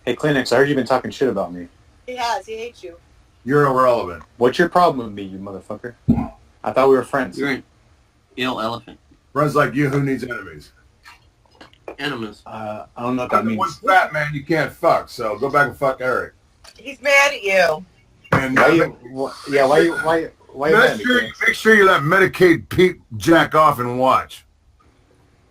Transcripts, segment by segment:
Hey, Kleenex, I heard you've been talking shit about me. He has. He hates you. You're irrelevant. What's your problem with me, you motherfucker? I thought we were friends. You're an ill elephant. Friends like you, who needs enemies? Enemies. I don't know what that I'm the one means. fat man you can't fuck, so go back and fuck Eric. He's mad at you. And Why you mad at me? make sure you let Medicaid Pete jack off and watch.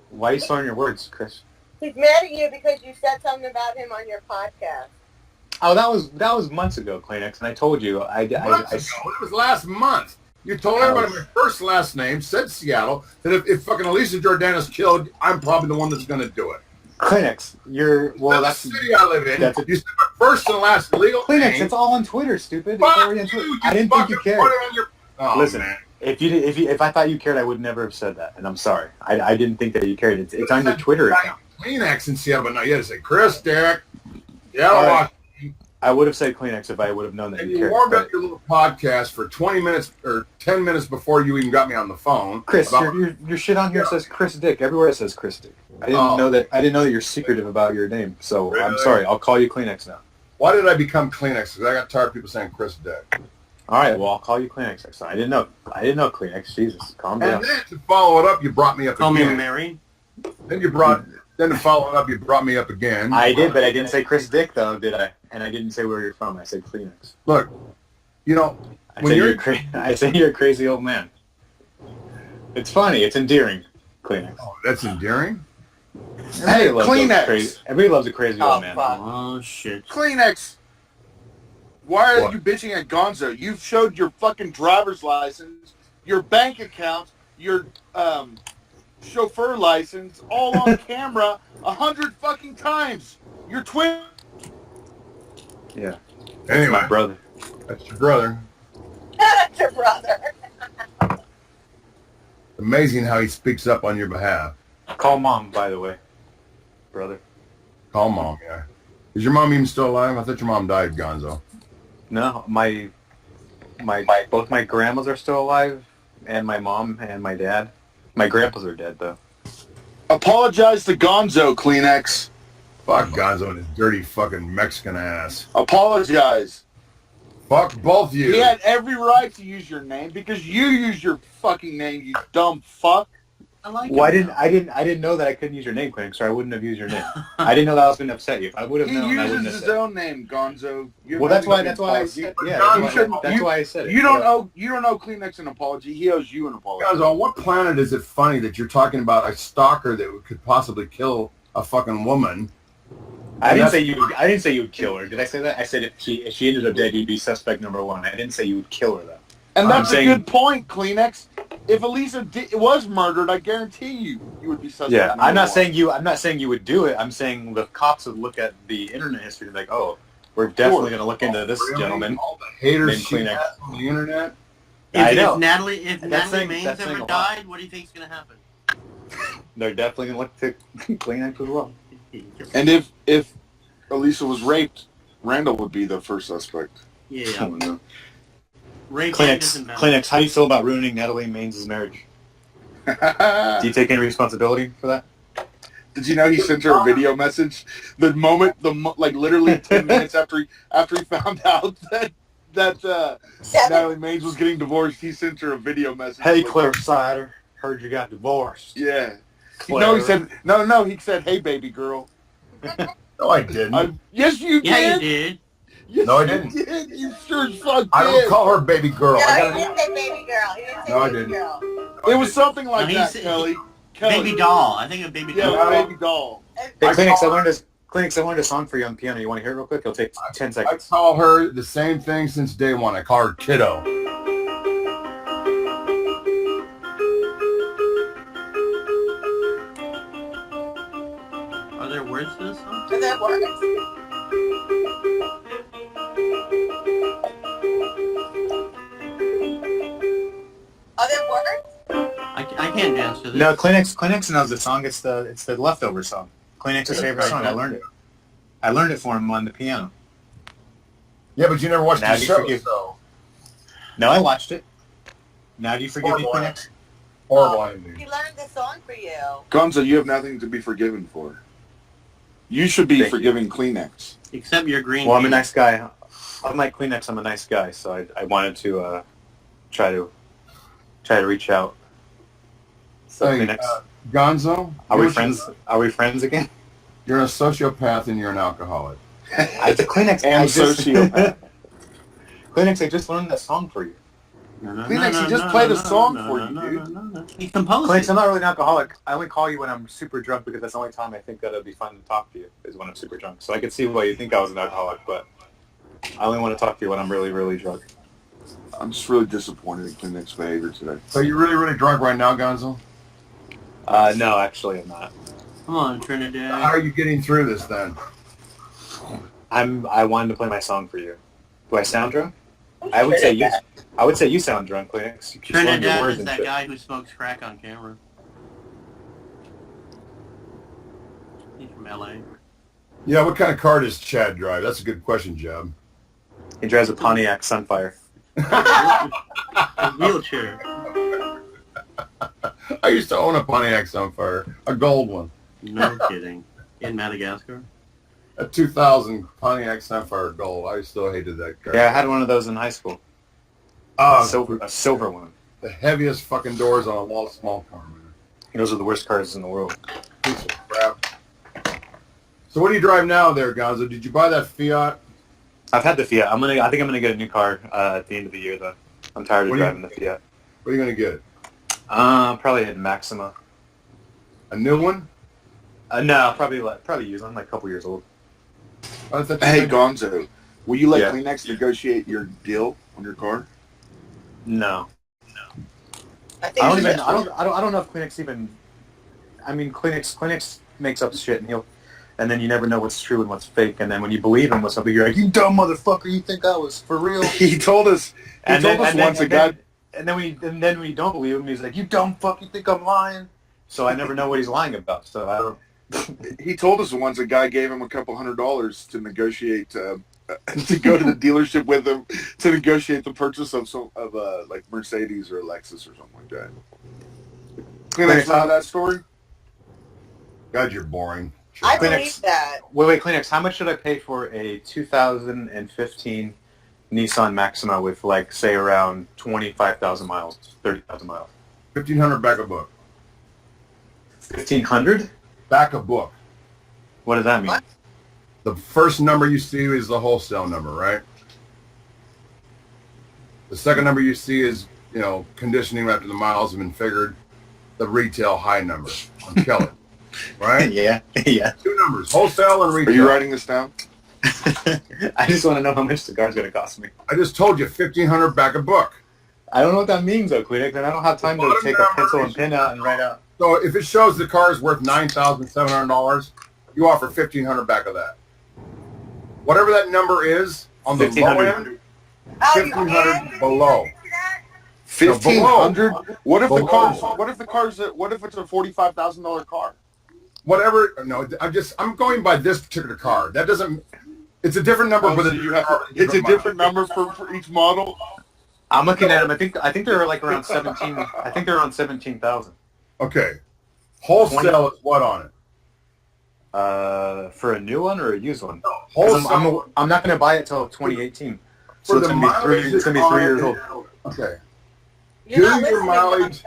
Why are you slurring your words, Chris? He's mad at you because you said something about him on your podcast. Oh, that was months ago, Kleenex, and I told you Months ago. It was last month. You told everybody my first last name, said Seattle, that if fucking Elisa Jordan's killed, I'm probably the one that's going to do it. Kleenex, That's the city I live in. That's You said my first and last legal Kleenex, name. it's all on Twitter, stupid. It's Fuck already on you, Twitter. I didn't think you cared. Listen, man. if I thought you cared, I would never have said that, and I'm sorry. I didn't think that you cared. It's on your Twitter account. Kleenex in Seattle, but no, you had to say Chris, Derek, Seattle, Right. Washington. I would have said Kleenex if I would have known that And you you cared. warmed but- up your little podcast for 20 minutes or 10 minutes before you even got me on the phone. Chris, about- your shit on here says Chris Dick. Everywhere it says Chris Dick. I didn't know that. I didn't know that you're secretive about your name. So I'm Really? sorry. I'll call you Kleenex now. Why did I become Kleenex? Because I got tired of people saying Chris Dick. All right. Well, I'll call you Kleenex next time. I didn't know Kleenex. Jesus, calm down. And then to follow it up, you brought me up Call me again. Mary. Then to follow it up, you brought me up again. I did, but I didn't say Chris Dick though, did I? And I didn't say where you're from. I said Kleenex. Look, you know, I when said you're... I said you're a crazy old man. It's funny. It's endearing. Kleenex. Oh, that's endearing? Hey, Everybody loves Kleenex. Everybody loves a crazy Oh, old man. fuck. Oh, shit. Kleenex. Why are What? you bitching at Gonzo? You've showed your fucking driver's license, your bank account, your chauffeur license, all on camera 100 fucking times. Your twin. Yeah. Anyway, My brother. that's your brother. That's your brother. Amazing how he speaks up on your behalf. Call mom, by the way. Brother. Call mom, yeah. Is your mom even still alive? I thought your mom died, Gonzo. No, both my grandmas are still alive, and my mom and my dad. My grandpas are dead though. Apologize to Gonzo, Kleenex. Fuck Gonzo and his dirty fucking Mexican ass. Apologize. Fuck both you. He had every right to use your name because you used your fucking name, you dumb fuck. I like Well, him. I didn't know that I couldn't use your name, Quinn, so I wouldn't have used your name. I didn't know that I was going to upset you. If I would have He known, I wouldn't uses have his said. own name, Gonzo. You Well, have that's why nothing to I apologize. said. But Yeah, Gonzo, that's why I said it. You don't Yeah. owe Kleenex an apology. He owes you an apology. Gonzo, on what planet is it funny that you're talking about a stalker that could possibly kill a fucking woman? I didn't say you would kill her. Did I say that? I said if she ended up dead, you'd be suspect number one. I didn't say you would kill her though. And I'm that's saying- a good point, Kleenex. If Elisa was murdered, I guarantee you would be suspect. Yeah, number I'm not one. saying you would do it. I'm saying the cops would look at the internet history like, oh, we're definitely going to look into this Really? gentleman. All the haters named she Kleenex. has on the internet? I know. If Natalie saying- Maines that's saying ever a lot. died, what do you think's going to happen? They're definitely going to look to Kleenex as well. And if Elisa was raped, Randall would be the first suspect. Yeah. Kleenex, Kleenex. Kleenex, how do you feel about ruining Natalie Maines' marriage? Do you take any responsibility for that? Did you know he sent her a video message? Like literally 10 minutes after he found out that Natalie Maines was getting divorced, he sent her a video message. Hey, Like, Claire Sider, heard you got divorced. Yeah. Claire. No, he said no. He said, "Hey, baby girl." No, I didn't. Yes, you Yeah, did. you did. Yes, No, I you didn't. did. You sure as fuck I did. don't call her baby girl. No, I he gotta, didn't say baby girl. He didn't say No, I baby didn't. girl. It was something like No, that, he said- Kelly. Baby doll. I think a baby Yeah, doll. baby doll. Hey, I Kleenex, call- I learned a song for you on the piano. You want to hear it real quick? It'll take 10 I seconds. call her the same thing since day one. I call her kiddo. Are there words to this song? Are there words? Are there words? I can't dance to this. No, Kleenex knows the song. It's the leftover song. Kleenex's favorite Right. song. I learned it. I learned it for him on the piano. Yeah, but you never watched Now the you show, forgive- so No, I watched it. Now do you forgive me, Horrible. Kleenex? horrible ending. He learned the song for you. Gonzo, you have nothing to be forgiven for. You should be Thank you. forgiving Kleenex. Except your green. Well, I'm a tea. nice guy. Unlike Kleenex, I'm a nice guy, so I wanted to try to reach out. So Hey, Kleenex, Gonzo, are we you're- friends? Are we friends again? You're a sociopath and you're an alcoholic. Kleenex, And sociopath. Kleenex, I just learned that song for you. Kleenex, he just played a song for you, dude. No. He composed Kleenex, it. I'm not really an alcoholic. I only call you when I'm super drunk because that's the only time I think that it'd be fun to talk to you is when I'm super drunk. So I could see why you think I was an alcoholic, but I only want to talk to you when I'm really, really drunk. I'm just really disappointed in Kleenex behavior today. So you're really, really drunk right now, Gonzo? No, actually, I'm not. Come on, How Trinidad. are you getting through this then? I wanted to play my song for you. Do I sound drunk? I would say you sound drunk, Kleenex. You keep slurring your Trinidad words is and that shit. guy who smokes crack on camera. He's from LA. Yeah, what kind of car does Chad drive? That's a good question, Jeb. He drives a Pontiac Sunfire. A wheelchair. I used to own a Pontiac Sunfire, a gold one. No kidding. In Madagascar? A 2000 Pontiac Sunfire Gold. I still hated that car. Yeah, I had one of those in high school. Oh, A silver one. the heaviest fucking doors on a small car, man. Those are the worst cars in the world. Piece of crap. So what do you drive now there, Gonzo? Did you buy that Fiat? I've had the Fiat. I think I'm gonna get a new car at the end of the year though. I'm tired of What do you- driving the Fiat. What are you going to get? Probably a Maxima. A new one? No, probably use one, like a couple years old. I thought you Hey, said- Gonzo, will you let Yeah. Kleenex negotiate your deal on your car? No. I think I don't you even. should- I don't know if Kleenex even. I mean, Kleenex makes up shit, and then you never know what's true and what's fake. And then when you believe him with something, you're like, "You dumb motherfucker! You think I was for real?" He told us. He told us once a guy. And then when you don't believe him, he's like, "You dumb fuck! You think I'm lying?" So I never know what he's lying about. So I don't. He told us once a guy gave him a couple $100 to negotiate to go to the dealership with him to negotiate the purchase of like Mercedes or a Lexus or something like that. Kleenex know that story? God, you're boring. I Kleenex. believe that. Wait, Kleenex. How much should I pay for a 2015 Nissan Maxima with, like, say, around 25,000 miles, 30,000 miles? 1,500 back a book. 1,500? Back a book. What does that mean? What? The first number you see is the wholesale number, right? The second number you see is, conditioning after the miles have been figured. The retail high number on Kelly, right? Yeah. 2 numbers, wholesale and Are retail. you writing this down? I just want to know how much the car's going to cost me. I just told you, 1,500 back a book. I don't know what that means, though, Kleenex, and I don't have time to Bottom take a number pencil and is- pen out and write out. So if it shows the car is worth $9,700, you offer $1,500 back of that. Whatever that number is on the low 1,500. end, Oh, you 1,500 can? below. 1,500. What if the Below. car's? What if it's a $45,000 car? Whatever. No, I'm going by this particular car. That doesn't. It's a different number, Oh, but so you have. It's a different number for each model. I'm looking at them. I think they're like around 17. I think they're around 17,000. Okay. Wholesale is what on it? For a new one or a used one? 'Cause Wholesale I'm not going to buy it till 2018. So for it's the going to be mileage it's going to be 3 years old. Okay. You're Do not your listening. mileage.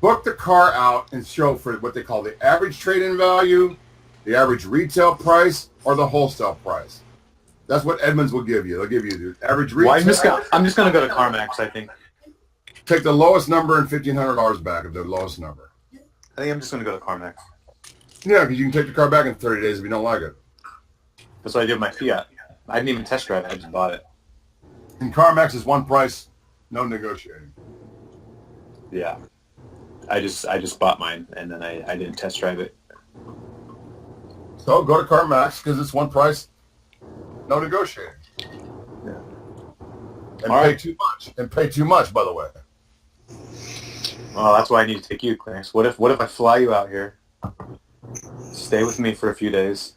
Book the car out and show for what they call the average trade-in value, the average retail price, or the wholesale price. That's what Edmunds will give you. They'll give you the average retail. Well, I'm just gonna go to CarMax. I think. Take the lowest number and $1,500 back of the lowest number. I think I'm just gonna go to CarMax. Yeah, because you can take the car back in 30 days if you don't like it. That's what I did with my Fiat. I didn't even test drive it. I just bought it. And CarMax is one price, no negotiating. Yeah. I just bought mine and then I didn't test drive it. So go to CarMax because it's one price, no negotiating. Yeah. And All pay right. too much. And pay too much, by the way. Well, that's why I need to take you, Clarence. What if I fly you out here? Stay with me for a few days.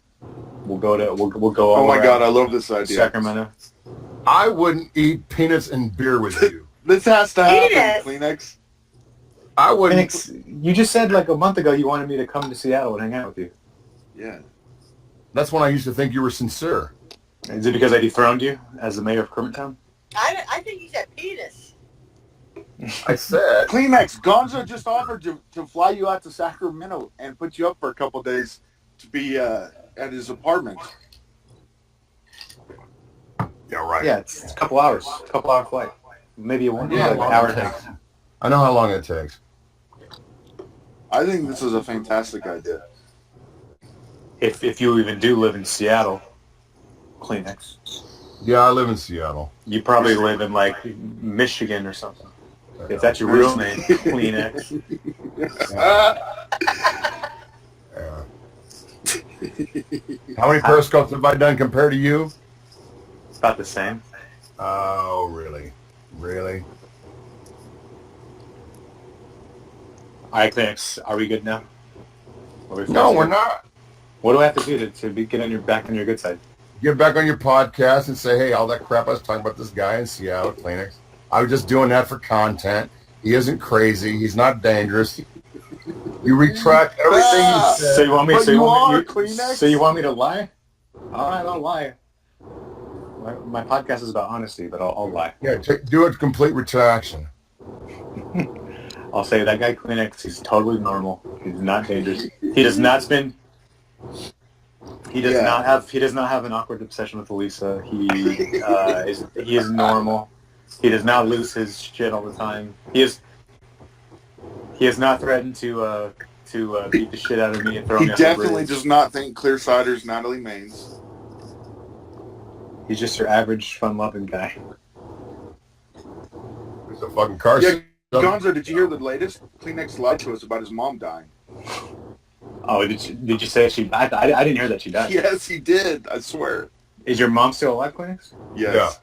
We'll go all Oh my around God, I love this idea. Sacramento. I wouldn't eat peanuts and beer with you. This has to happen, Yes. Kleenex. I wouldn't. Phoenix, you just said like a month ago you wanted me to come to Seattle and hang out with you. Yeah. That's when I used to think you were sincere. Is it because I dethroned you as the mayor of Kermittown? I think he said penis. I said, Kleenex, Gonzo just offered to fly you out to Sacramento and put you up for a couple days to be at his apartment. yeah, right. Yeah, it's a couple hours. A couple hour flight. Maybe Yeah, like an hour and a half. I know how long it takes. I think this is a fantastic idea. If you even do live in Seattle, Kleenex. Yeah, I live in Seattle. You probably live in like Michigan or something. If that's your real name, Kleenex. Yeah. How many periscopes have I done compared to you? It's about the same. Oh, really? Really? All right, Kleenex. Are we good now? No, we're not. What do I have to do to get on your back on your good side? Get back on your podcast and say, hey, all that crap I was talking about this guy in Seattle, Kleenex. I was just doing that for content. He isn't crazy. He's not dangerous. You retract everything you said. So you want me? But So you want are, me? Kleenex. So you want me to lie? All right, I'll lie. My podcast is about honesty, but I'll lie. Yeah, do a complete retraction. I'll say that guy Kleenex. He's totally normal. He's not dangerous. He does not spend. He does not have. He does not have an awkward obsession with Elisa. He is normal. He does not lose his shit all the time. He has not threatened to beat the shit out of me and throw He me off the definitely bridge. does not think Clearsider's Natalie Maines. He's just your average fun-loving guy. There's a fucking car. Yeah, Gonzo, did you hear the latest? Kleenex lied to us about his mom dying. Oh, did you say she died? I didn't hear that she died. Yes, he did. I swear. Is your mom still alive, Kleenex? Yes.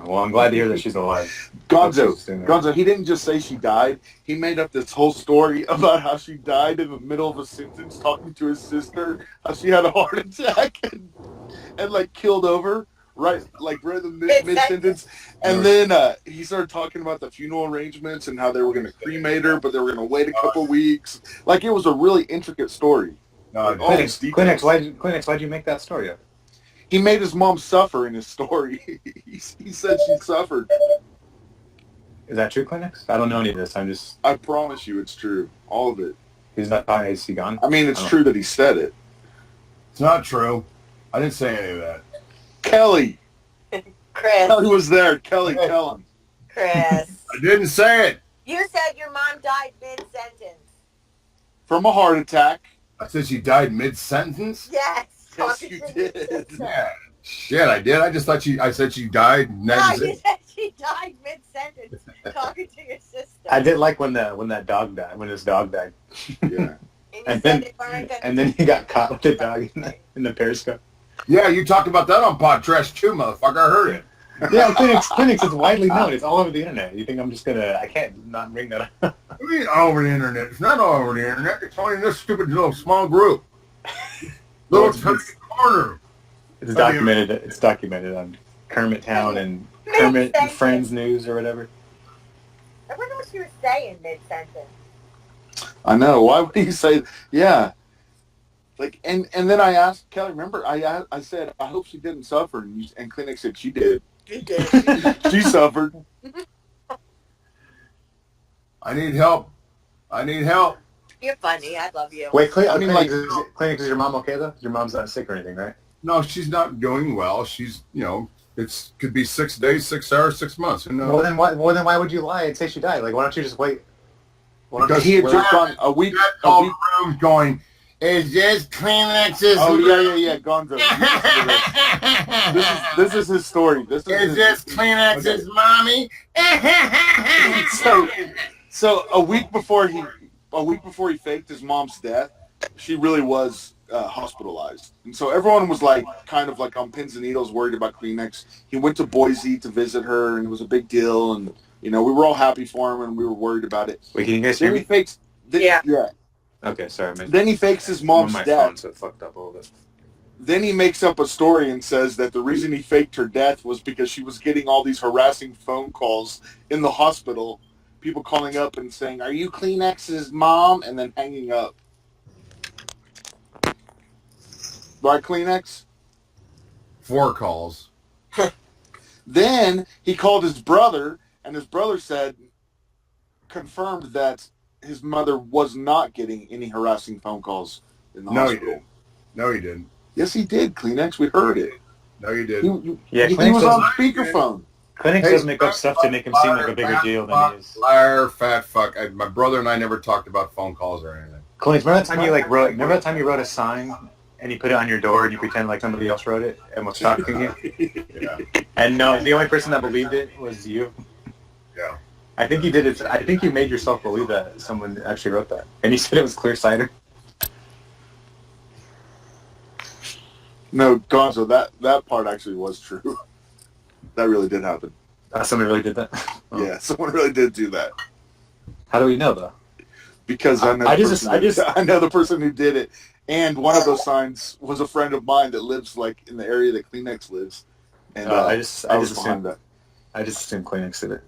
Well, I'm glad to hear that she's alive. Gonzo, he didn't just say she died. He made up this whole story about how she died in the middle of a sentence talking to his sister, how she had a heart attack and like killed over right in the mid-sentence. And then he started talking about the funeral arrangements and how they were going to cremate her, but they were going to wait a couple weeks. Like, it was a really intricate story. No, Kleenex, why'd you make that story up? He made his mom suffer in his story. He said she suffered. Is that true, Kleenex? I don't know any of this. I promise you it's true. All of it. He's not talking. Is he gone? I mean, it's true that he said it. it's not true. I didn't say any of that. Kelly. Chris. Kelly was there. Kelly, tell him. Chris. I didn't say it. You said your mom died mid-sentence. From a heart attack. I said she died mid-sentence? Yes. Yes, Talking you to your did. sister. Yeah. Shit, I did. I just thought I said she died. No, you said she died mid-sentence talking to your sister. I did like when that dog died. When his dog died. Yeah. And then he got caught with the dog in the periscope. Yeah, you talked about that on Pod Trash too, motherfucker. I heard it. Yeah, Kleenex is widely known. It's all over the internet. You think I'm just gonna? I can't not bring that up. What do you mean all over the internet? It's not all over the internet. It's only in this stupid little small group. Little tiny corner. It's documented. It's documented on Kermittown and Kermit and Friends News or whatever. I wonder what she was saying mid-sentence. I know. Why would you say? Yeah. Like, and then I asked Kelly. Remember, I said I hope she didn't suffer, and Kleenex said she did. You did. She suffered. I need help. You're funny. I love you. Wait, Kleenex, is your mom okay though? Your mom's not sick or anything, right? No, she's not doing well. She's, could be 6 days, 6 hours, 6 months. Who knows? Well, then why would you lie and say she died? Like, why don't you just wait? Because he had just gone a week. Room going, is this Kleenex's? Oh yeah, Gonzo. This is his story. This is Kleenex's mommy? So a week before he faked his mom's death, she really was hospitalized, and so everyone was like kind of like on pins and needles, worried about Kleenex. He went to Boise to visit her, and it was a big deal, and we were all happy for him, and we were worried about it. Wait, can you guys hear Then me? he fakes. Yeah. Okay, sorry. Then he fakes his mom's my death. phone, so it fucked up a little bit. Then he makes up a story and says that the reason he faked her death was because she was getting all these harassing phone calls in the hospital. People calling up and saying, "Are you Kleenex's mom?" and then hanging up. Right, Kleenex? 4 calls. Then he called his brother, and his brother confirmed that his mother was not getting any harassing phone calls in the hospital. No, he didn't. Yes, he did, Kleenex. We heard it. No, you didn't. Yeah, He Kleenex was on doesn't, speakerphone. Kleenex doesn't make up stuff to make him seem like a bigger deal than he is. Liar, fat fuck. My brother and I never talked about phone calls or anything. Kleenex, remember that time you remember that time you wrote a sign and you put it on your door and you pretend like somebody else wrote it and was stalking you? Yeah. And no, the only person that believed it was you. Yeah. I think you did it. I think you made yourself believe that someone actually wrote that, and you said it was clear cider. No, Gonzo, that part actually was true. That really did happen. Somebody really did that. Oh. Yeah, someone really did do that. How do we know though? Because I know I know the person who did it, and one of those signs was a friend of mine that lives like in the area that Kleenex lives, and I was behind that. I just assumed Kleenex did it.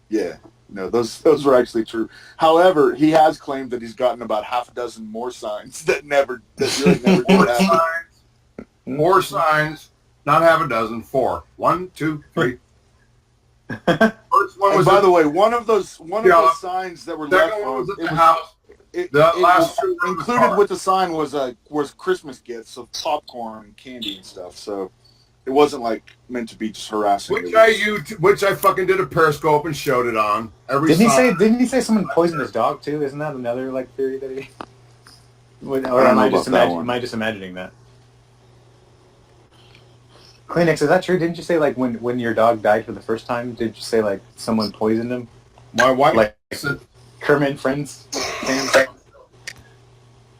Yeah, no, those were actually true. However, he has claimed that he's gotten about half a dozen more signs that really never did happen. 4 signs, not half a dozen, 4. 1, 2, 3. First one And was by the way, one of those signs that were left second one was at the it house. It, The it last was two were in the included car. with the sign was Christmas gifts of popcorn and candy and stuff. So it wasn't like meant to be just harassing. Which I fucking did a Periscope and showed it on. Didn't he say someone poisoned his dog too? Isn't that another like theory that he? Or am I just imagining that? Kleenex, is that true? Didn't you say like when your dog died for the first time? Did you say like someone poisoned him? My wife Like said, Kermit and Friends?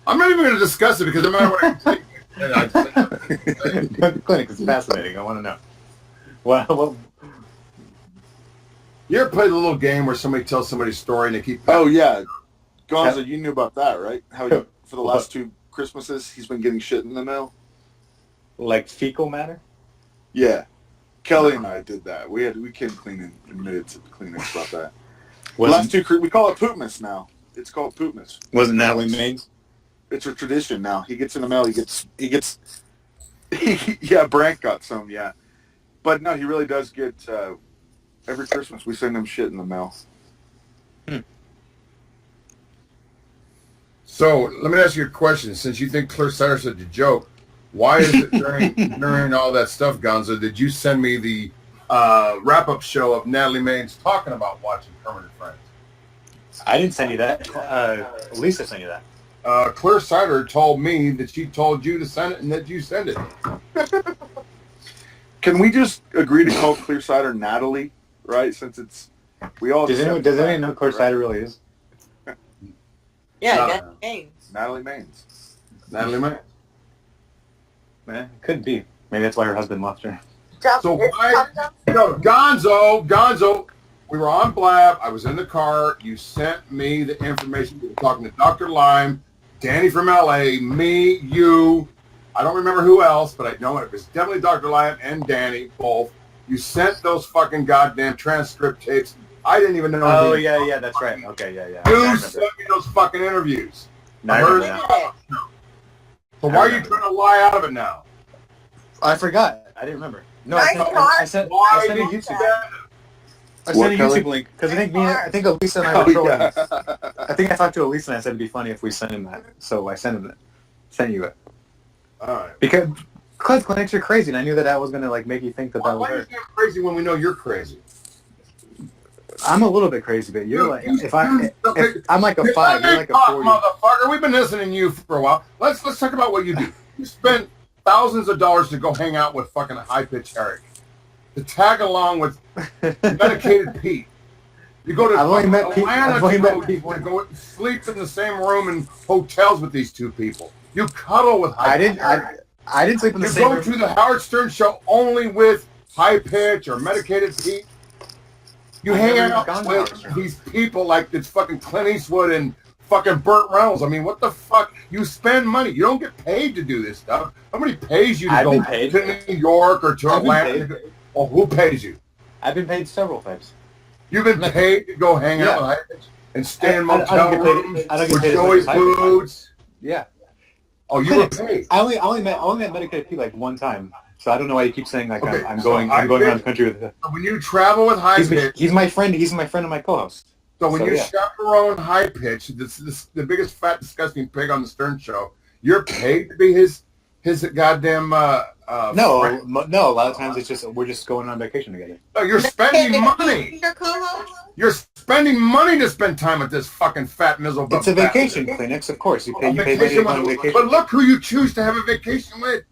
I'm not even going to discuss it because no matter what I say, Kleenex is fascinating. I want to know. Well, you ever played the little game where somebody tells somebody's story and they keep... Oh yeah, Gonzo, you knew about that, right? How for the last 2 Christmases he's been getting shit in the mail. like fecal matter? Yeah, Kelly and I did that. We came clean and admitted to the Kleenex about that. The Wasn't- last 2, we call it Poopmas now. It's called Poopmas. Wasn't Natalie Maines? It's a tradition now. He gets in the mail. He gets. Yeah, Brank got some. Yeah, but no, he really does get. Every Christmas we send him shit in the mail. So, let me ask you a question. Since you think Clear Cider said a joke, why is it during all that stuff, Gonzo, did you send me the wrap-up show of Natalie Maines talking about watching Kermit and Friends? I didn't send you that. Lisa sent you that. Clear Cider told me that she told you to send it and that you send it. Can we just agree to call Clear Cider Natalie, right? Since it's we all. Does anyone know who Clear Cider really is? Yeah, No. that's James. Natalie Maines. Natalie Maines. Man, could be. Maybe that's why her husband left her. So why? No, Gonzo. We were on Blab. I was in the car. You sent me the information. You were talking to Dr. Lime, Danny from LA, me, you. I don't remember who else, but I know it was definitely Dr. Lime and Danny, both. You sent those fucking goddamn transcript tapes. I didn't even know. Oh, yeah, that's right. Okay, yeah. You sent me those fucking interviews. No, I remember that. So why are you trying to lie out of it now? I forgot. I didn't remember. No, I sent a YouTube. I sent a YouTube link because I think Elisa and I were trolling. I think I talked to Elisa and I said it'd be funny if we sent him that. So I sent you it. All right. Because Kleenex, you're crazy, and I knew that was gonna like make you think that was Why are you her. being crazy when we know you're crazy? I'm a little bit crazy, but you're like if I'm like a 5, you're like a 40. Motherfucker, we've been listening to you for a while. Let's talk about what you do. You spend thousands of dollars to go hang out with fucking high-pitched Eric, to tag along with medicated Pete. You go to I've only met Pete. Atlanta to go sleep in the same room in hotels with these 2 people. You cuddle with high pitch. I didn't sleep in the You same go room. to the Howard Stern show only with high pitch or medicated Pete. You hang out with these people like it's fucking Clint Eastwood and fucking Burt Reynolds. I mean, what the fuck? You spend money. You don't get paid to do this stuff. Nobody pays you to go to New York or to Atlanta. Well, who pays you? I've been paid several times. You've been paid to go hang out with high pitch and stay in motel rooms with paid Joey's Foods. Yeah. Oh, you were paid. I only met medicated Pete like one time, So I don't know why you keep saying like Okay, I'm so going around the country with. When you travel with high pitch, He's my friend. He's my friend and my co-host. so when so, you yeah. chaperone high pitch, this the biggest fat disgusting pig on the Stern Show. You're paid to be his goddamn. No, friend. no. A lot of times it's just we're just going on vacation together. No, you're spending money. Your co-host? You're spending money to spend time with this fucking fat miserable. It's a bastard. vacation, Kleenex. Of course, you A pay money vacation to go on with- vacation. But look who you choose to have a vacation with.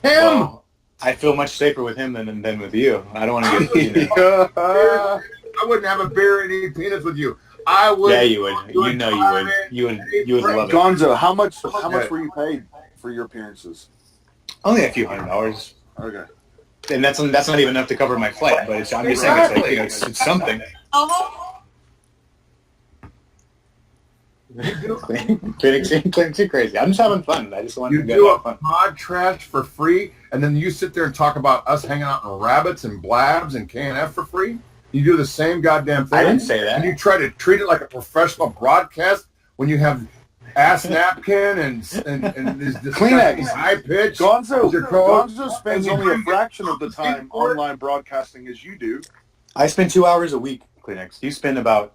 Him. Well, I feel much safer with him than with you. I don't want to get. I wouldn't have a beer and eat peanuts with you. I would. Yeah, you would. You know you would. You would love it. Gonzo, how much were you paid for your appearances? Only a few $100s, Okay. and that's not even enough to cover my flight. But I'm just saying it's like it's something. Oh, Kleenex, you're crazy. I'm just having fun. I just want You to do have a fun. pod trash for free, and then you sit there and talk about us hanging out in rabbits and blabs and KNF for free. You do the same goddamn thing. I didn't say And that. you try to treat it like a professional broadcast when you have ass napkin and this Kleenex. high pitch. Gonzo Your co-host, Gonzo spends and you only a bring- fraction of the time online broadcasting as you do. I spend 2 hours a week, Kleenex. You spend about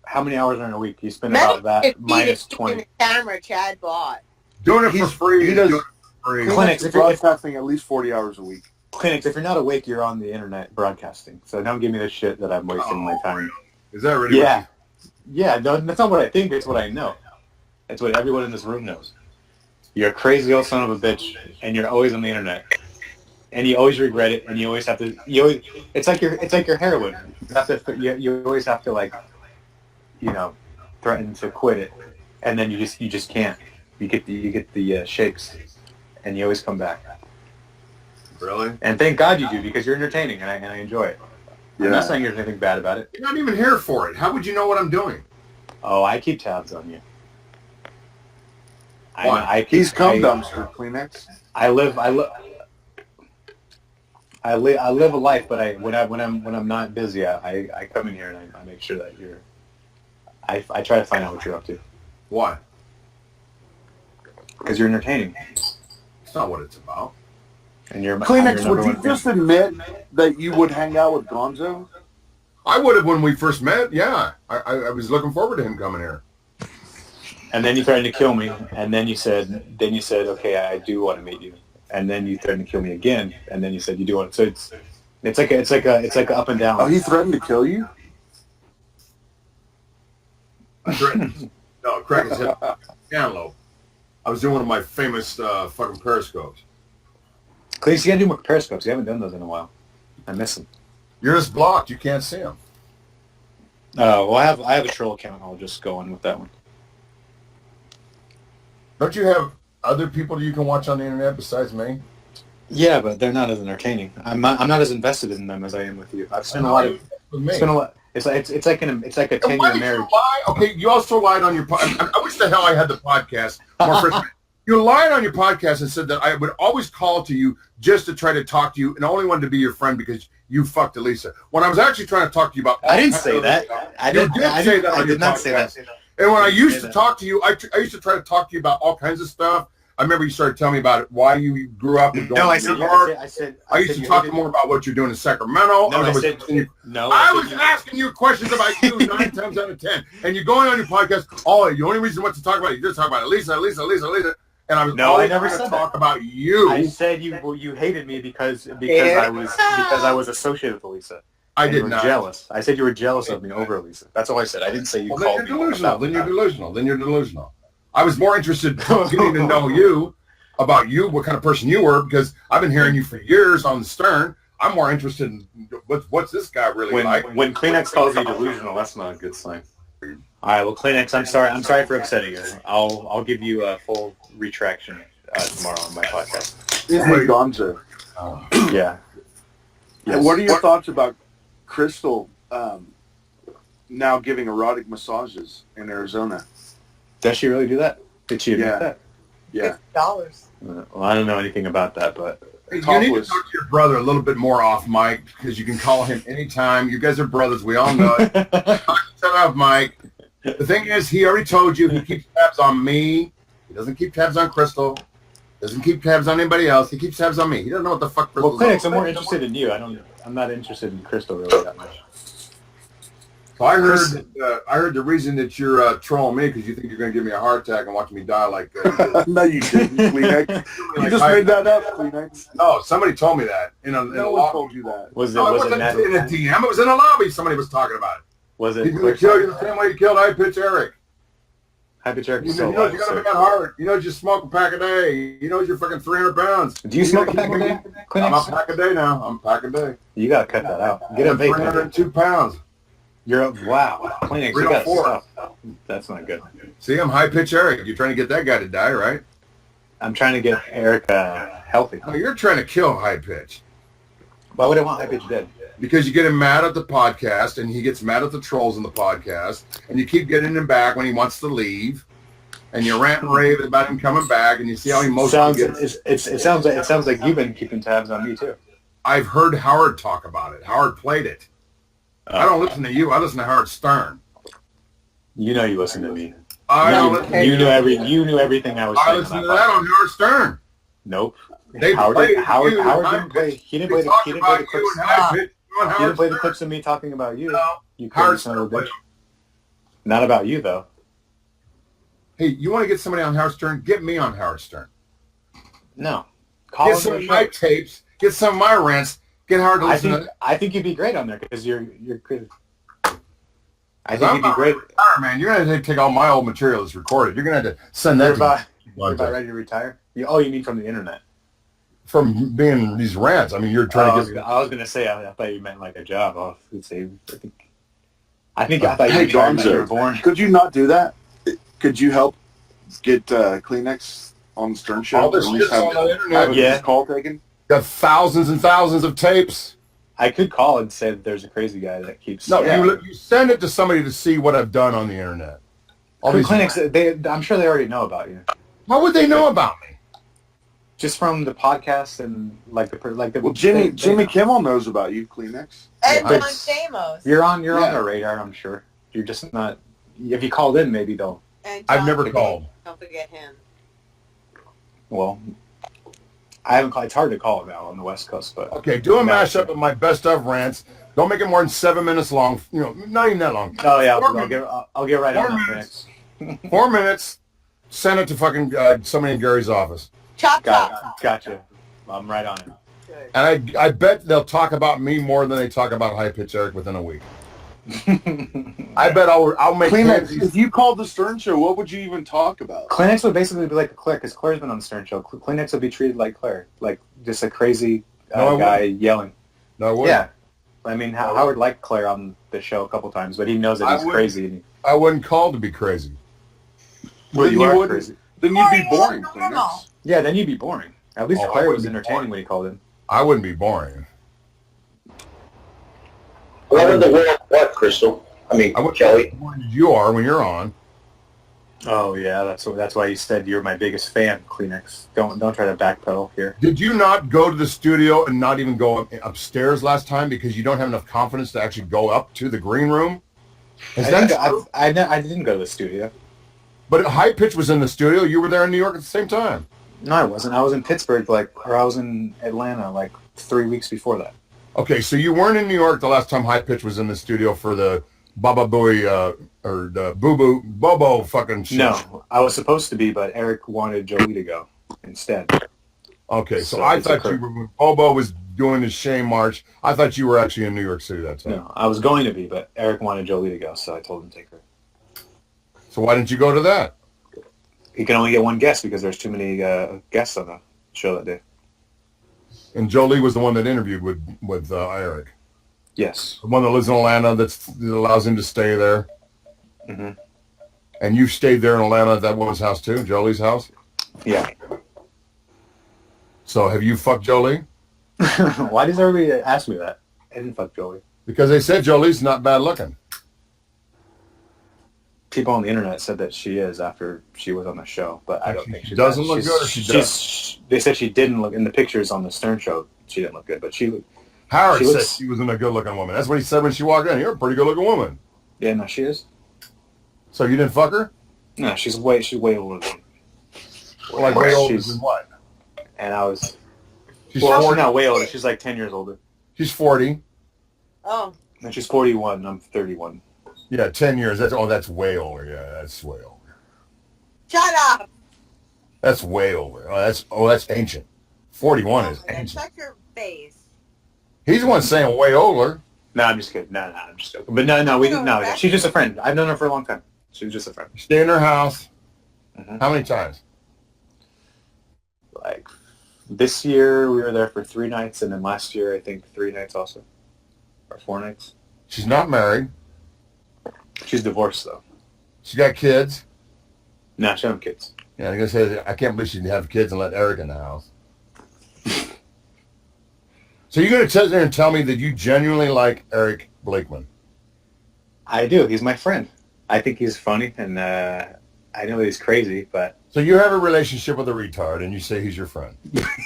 how many hours in a week? You spend about that minus 20. The camera Chad bought. Doing it for He's- free. he does- doing it for free. Kleenex, Kleenex if is you're- broadcasting at least 40 hours a week. Kleenex, if you're not awake, you're on the internet broadcasting. So don't give me this shit that I'm wasting my time. Is that really? Yeah. Yeah, no, that's not what I think. It's what I know. It's what everyone in this room knows. You're a crazy old son of a bitch, and you're always on the internet. And you always regret it, and you always have to. It's like your heroin. You have to. You always have to threaten to quit it, and then you just can't. You get the shakes, and you always come back. Really? And thank God you do, because you're entertaining, and I enjoy it. I'm Yeah. not saying there's anything bad about it. You're not even here for it. How would you know what I'm doing? Oh, I keep tabs on you. Why? He's cum dumpster, Kleenex. I live a life, but when I'm not busy, I come in here and I make sure that I try to find out what you're up to, Why? because you're entertaining It's not what it's about. and you're Kleenex, you're would you number one just admit that you would hang out with Gonzo? I would have when we first met. Yeah, I was looking forward to him coming here. fan. And then you threatened to kill me, and then you said okay, I do want to meet you, and then you threatened to kill me again, and then you said you do want. So it's like a up and down. Oh, he threatened to kill you? I threatened. No, crack his head. Cantaloupe. I was doing one of my famous fucking periscopes. Cleese, you gotta do more periscopes. You haven't done those in a while. I miss them. You're just blocked. You can't see them. Well, I have a troll account. I'll just go on with that one. Don't you have other people you can watch on the internet besides me? Yeah, but they're not as entertaining. I'm not as invested in them as I am with you. I've spent a lot of. With me. Spent a lot. It's like a And 10-year why did marriage. you lie? Okay, you also lied on your podcast. I wish the hell I had the podcast more frequently. You lied on your podcast and said that I would always call to you just to try to talk to you and only wanted to be your friend because you fucked Elisa. When I was actually trying to talk to you about... I didn't say that. I did not say that. And when I didn't used say to that. talk to you, I used to try to talk to you about all kinds of stuff. I remember you started telling me about it, why you grew up and going No, I to New said. York. I used to you talk hated- more about what you're doing in Sacramento. No, I was said. asking you- No, I said was asking you questions about you 9 times out of 10. And you're going on your podcast, the only reason what to talk about, you just talk about Elisa. And I was No, I always never trying to said talk about you. I said you hated me because Yeah. I was associated with Elisa. I And did you were not. jealous. I said you were jealous of me over Elisa. That's all I said. I didn't say you Well, called then me. you're delusional. about Then you're that. delusional. Then you're delusional. I was more interested in getting to know you, about you, what kind of person you were, because I've been hearing you for years on the Stern. I'm more interested in what's this guy really like. When Kleenex calls you delusional, that's not a good sign. All right, well, Kleenex, I'm sorry for upsetting you. I'll give you a full retraction tomorrow on my podcast. Hey, Gonzo. Yeah. And what are your thoughts about Crystal now giving erotic massages in Arizona? Does she really do that? Did she admit Yeah. that? Yeah. $50. Well, I don't know anything about that, but You need to Topless. talk to your brother a little bit more off mic because you can call him anytime. You guys are brothers. We all know it. Shut up, Mike. The thing is, he already told you he keeps tabs on me. He doesn't keep tabs on Crystal. Doesn't keep tabs on anybody else. He keeps tabs on me. He doesn't know what the fuck. Well, Kleenex, I'm more interested in you. I'm not interested in Crystal really that much. So I heard the reason that you're trolling me because you think you're going to give me a heart attack and watch me die like that. No, you didn't, Kleenex. You just made that up, Kleenex. No, somebody told me that. No one told you that. Was it? No, it Was it wasn't Nat? in a DM. It was in a lobby. Somebody was talking about it. Was it? He's going to kill you the same way he killed High Pitch Eric. Happy Jerk You is know, so you got a bad heart. You know, you smoke a pack a day. You know, you're fucking 300 pounds. Do you smoke a pack a day? I'm a Kleenex? pack a day now. I'm a pack a day. You gotta cut that out. Get a I'm vape. 302 pounds. You're wow. Kleenex, you gotta 304. stop. That's not good. See, I'm High Pitch Eric. You're trying to get that guy to die, right? I'm trying to get Eric healthy. No, you're trying to kill High Pitch. Why would I want High Pitch dead? Because you get him mad at the podcast, and he gets mad at the trolls in the podcast, and you keep getting him back when he wants to leave, and you rant and rave about him coming back, and you see how emotional he gets. It sounds like you've been keeping tabs on me too. I've heard Howard talk about it. Howard played it. I don't listen to you. I listen to Howard Stern. You know you listen to me. You You knew everything I was saying. I listen to that on Howard Stern. Nope. They Howard played Howard you Howard and didn't play. He didn't They play talked the clips. you and High Pitch on He Howard didn't play the Stern. clips of me talking about you. No. You Howard crazy son of a Stern bitch. Not about you though. Hey, you want to get somebody on Howard Stern? Get me on Howard Stern. No. Call Get him some for of the my show. tapes. Get some of my rants. Get Howard to listen to I think you'd be great on there because you're good. I I'm think you'd be not great. retire, man. You're going to take all my old material that's recorded. You're going to have to send that You're to about, me. you're about ready to retire? You mean from the internet? From being these rants. I mean, you're trying to get... I was gonna say I thought you meant like a job. I would say I thought you Hey, retired when you were Gonzo, born. could you not do that? Could you help get Kleenex on the Stern Show? All this At least shit's on the internet. have Yeah. his call taken? Got thousands and thousands of tapes. I could call and say that there's a crazy guy that keeps. No, Yeah. you send it to somebody to see what I've done on the internet. All these... Clinics. I'm sure they already know about you. How would they know about me? Just from the podcast and like the. Well, Jimmy Kimmel knows about you, Kleenex. And Yeah. John Stamos. You're on Yeah. their radar. I'm sure. You're just not. If you called in, maybe they'll. And I've John never Stamos. called. Don't forget him. Well, I haven't called. It's hard to call now on the West Coast, but Okay, do a mashup of my best of rants. Don't make it more than 7 minutes long. You know, not even that long. oh yeah, 4 I'll get right 4 on that minutes. next. 4 minutes. Send it to fucking somebody in Gary's office. Chop chop. Gotcha. I'm right on it. Good. And I bet they'll talk about me more than they talk about High Pitch Eric within a week. I bet I'll make Kleenex, if you called the Stern Show, what would you even talk about? Kleenex would basically be like Claire, because Claire's been on the Stern Show. Kleenex would be treated like Claire, like just a crazy No, I guy yelling. No, I wouldn't. Yeah, I mean Howard liked Claire on the show a couple times, but he knows that I he's wouldn't- crazy. I wasn't called to be crazy. Well, Then you you are wouldn't- crazy. Then you'd be Oh, yeah, boring, normal. Kleenex. Yeah, then you'd be boring. At least Oh, I Claire was wouldn't be entertaining boring. when he called in. I wouldn't be boring. What in the world? What, Crystal? I mean, I wouldn't Kelly. be as boring as you are when you're on. Oh yeah, that's why you said you're my biggest fan, Kleenex. Don't try to backpedal here. Did you not go to the studio and not even go upstairs last time because you don't have enough confidence to actually go up to the green room? Is that true? I didn't go to the studio. But High Pitch was in the studio. You were there in New York at the same time. No, I wasn't. I was in Pittsburgh, or I was in Atlanta, 3 weeks before that. Okay, so you weren't in New York the last time High Pitch was in the studio for the Baba Booey or the Boo Boo Bobo fucking shit. No, I was supposed to be, but Eric wanted Jolie to go instead. Okay, so So I it's thought a you were when Bobo was doing his shame march. I thought you were actually in New York City that time. No, I was going to be, but Eric wanted Jolie to go, so I told him to take her. So why didn't you go to that? He can only get one guest because there's too many guests on the show that day. And Jolie was the one that interviewed with Eric. Yes. The one that lives in Atlanta that allows him to stay there. hmm And you stayed there in Atlanta at that woman's house too, Jolie's house? Yeah. So have you fucked Jolie? Why does everybody ask me that? I didn't fuck Jolie. Because they said Jolie's not bad looking. People on the internet said that she is after she was on the show, but I don't think she doesn't look good or she does? They said she didn't look in the pictures on the Stern Show. She didn't look good, but she. Howard She said looks- she wasn't a good looking woman. That's what he said when she walked in. You're a pretty good looking woman. Yeah, no, she is. So you didn't fuck her? No, she's way older than me. Like way older She's- than what? and I was. She's Well, she's 40. not way older. She's like 10 years older. She's 40. Oh, And she's 41. I'm 31. Yeah, 10 years. That's way older. Yeah, that's way older. shut up. That's way older. That's ancient. 41 is That's ancient. such your face. He's the one saying way older. No, I'm just kidding. No, I'm just joking. But no, we didn't. No, she's just a friend. I've known her for a long time. She was just a friend. Stay in her house. Mhm. How many times? Like this year, we were there for 3 nights, and then last year, I think 3 nights also, or 4 nights. She's not married. She's divorced though. She got kids. No, she don't have kids. Yeah, I'm gonna say I can't believe she'd have kids and let Eric in the house. So you're gonna sit there and tell me that you genuinely like Eric Blakeman? I do. He's my friend. I think he's funny, and I know he's crazy, but So you have a relationship with a retard, and you say he's your friend,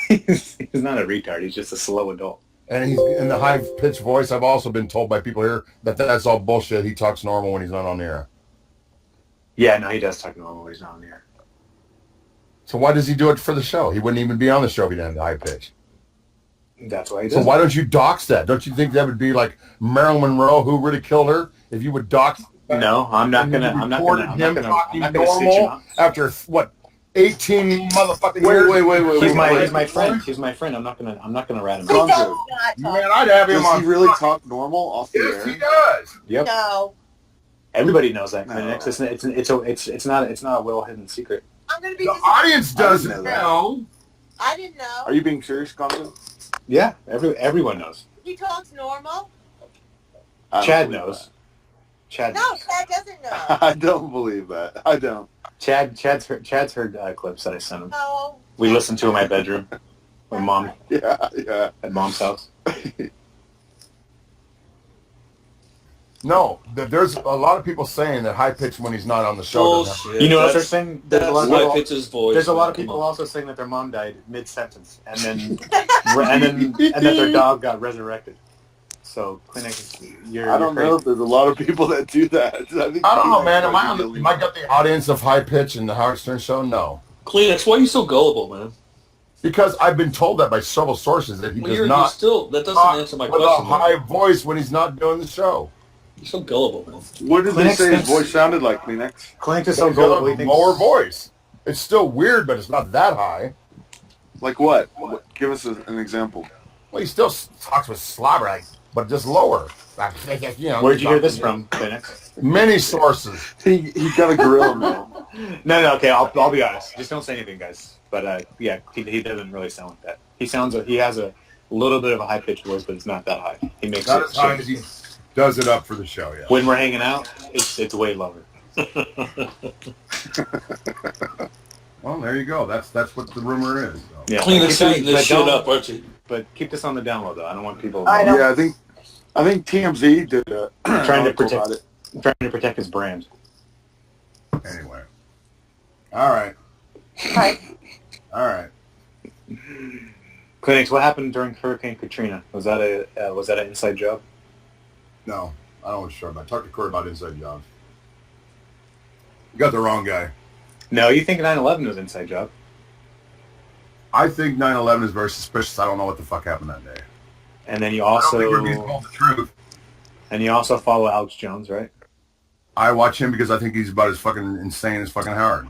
he's not a retard. He's just a slow adult. and he's in the high-pitched voice. I've also been told by people here that that's all bullshit. He talks normal when he's not on the air. Yeah, no, he does talk normal when he's not on the air. So why does he do it for the show? He wouldn't even be on the show if he didn't have the high pitch. That's why he does. So why don't you dox that? Don't you think that would be like Marilyn Monroe, who really killed her? If you would dox, No, I'm not and gonna. you I'm not reported gonna. I'm him not gonna. talking I'm not gonna stitch him normal up. after what 18 motherfucking years. Wait. He's my friend. He's my friend. I'm not gonna rat him He out. does Gonzo. not talk. Man, I'd have him Does on. he really talk normal off the Yes, he air? does. Yep. No. Everybody knows that. No. Kleenex. It's not a well hidden secret. I'm going to be The disappointed. audience doesn't know that. know. I didn't know. Are you being serious, Gonzo? Yeah, everyone knows. He talks normal. I don't Chad believe knows. Chad. No, knows. Chad doesn't know. that. I don't believe that. I don't. Chad's heard clips that I sent him. No. We listened to in my bedroom. With mom Yeah. at mom's house. No, there's a lot of people saying that high pitch when he's not on the show. doesn't have- Bullshit. You know what they're That's- saying? That's high pitch's voice. There's a lot of Come people on. also saying that their mom died mid-sentence, and and that their dog got resurrected. So, Kleenex, you're I don't crazy. know if there's a lot of people that do that. I don't know, man. Am I got the audience of high pitch in the Howard Stern show? No, Kleenex, why are you so gullible, man? because I've been told that by several sources that he Well, does you're not still, that doesn't talk answer my with a question. man. high voice when he's not doing the show. You're so gullible, man. What did they Kleenex say his thinks- voice sounded like, Kleenex? Kleenex is so He's got gullible. a He thinks lower voice. It's still weird, but it's not that high. Like what? Give us an example. Well, he still talks with slobber, like, but just lower. You know, Where'd you hear this from, Kleenex? Many sources. He got a gorilla now. No, okay, I'll be honest. Just don't say anything, guys. But yeah, he doesn't really sound like that. He has a little bit of a high-pitched voice, but it's not that high. He makes Not it as high so- as he does it up for the show, yeah. when we're hanging out, it's way lower. Well, there you go. That's what the rumor is. So. Yeah, Kleenex keep setting that- this but shit don't- up, aren't you? But keep this on the download, though. I don't want people I know. Yeah, I think TMZ did a Trying to article protect- about it. trying to protect his brand. Anyway. All right. Right. All right. Kleenex, what happened during Hurricane Katrina? Was that an inside job? No, I don't want to share about. Talk to Corey about inside jobs. You got the wrong guy. No, you think 9/11 was an inside job? I think 9/11 is very suspicious. I don't know what the fuck happened that day. And then you I don't think we're being also told the truth. follow Alex Jones, right? I watch him because I think he's about as fucking insane as fucking Howard.